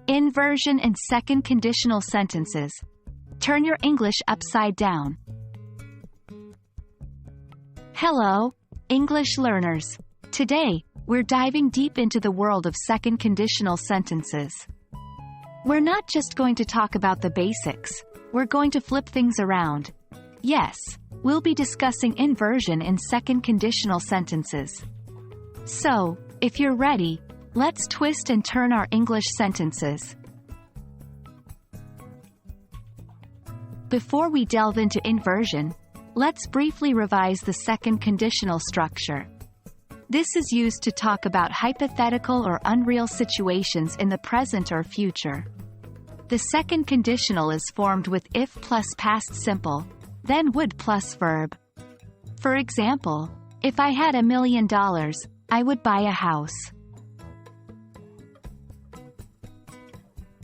Inversion and second conditional sentences. Turn your English upside down. Hello, English learners. Today, we're diving deep into the world of second conditional sentences. We're not just going to talk about the basics, we're going to flip things around. Yes, we'll be discussing inversion in second conditional sentences. So, if you're ready, let's twist and turn our English sentences. Before we delve into inversion, let's briefly revise the second conditional structure. This is used to talk about hypothetical or unreal situations in the present or future. The second conditional is formed with if plus past simple, then would plus verb. For example, if I had $1 million, I would buy a house.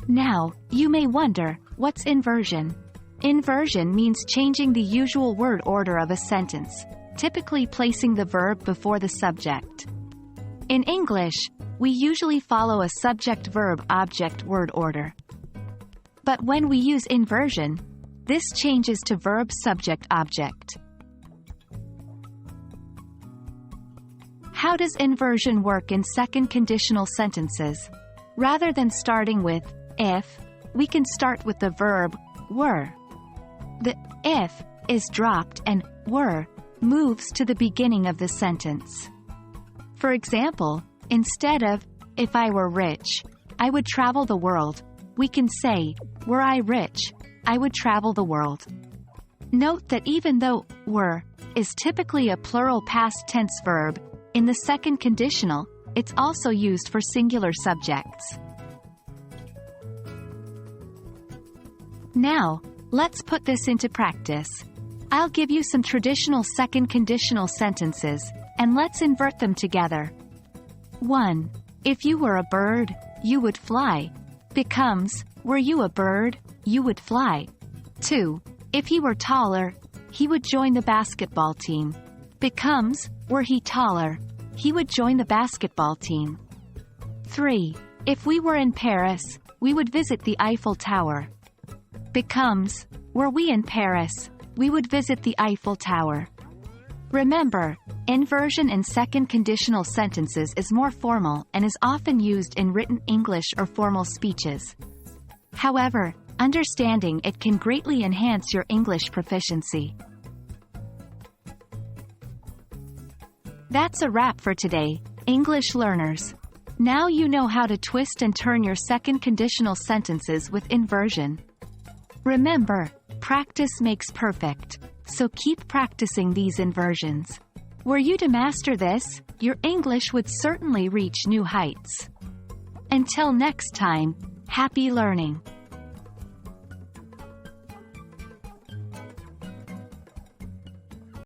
Now, you may wonder, what's inversion? Inversion means changing the usual word order of a sentence, typically placing the verb before the subject. In English, we usually follow a subject-verb-object-word order. But when we use inversion, this changes to verb-subject-object. How does inversion work in second conditional sentences? Rather than starting with if, we can start with the verb were. The if is dropped and were moves to the beginning of the sentence. For example, instead of, if I were rich, I would travel the world, we can say, were I rich, I would travel the world. Note that even though were is typically a plural past tense verb, in the second conditional, it's also used for singular subjects. Now, let's put this into practice. I'll give you some traditional second conditional sentences, and let's invert them together. 1. If you were a bird, you would fly, becomes, were you a bird, you would fly. 2. If he were taller, he would join the basketball team, becomes, were he taller, he would join the basketball team. 3. If we were in Paris, we would visit the Eiffel Tower, becomes, were we in Paris, we would visit the Eiffel Tower. Remember, inversion in second conditional sentences is more formal and is often used in written English or formal speeches. However, understanding it can greatly enhance your English proficiency. That's a wrap for today, English learners. Now you know how to twist and turn your second conditional sentences with inversion. Remember, practice makes perfect, so keep practicing these inversions. Were you to master this, your English would certainly reach new heights. Until next time, happy learning!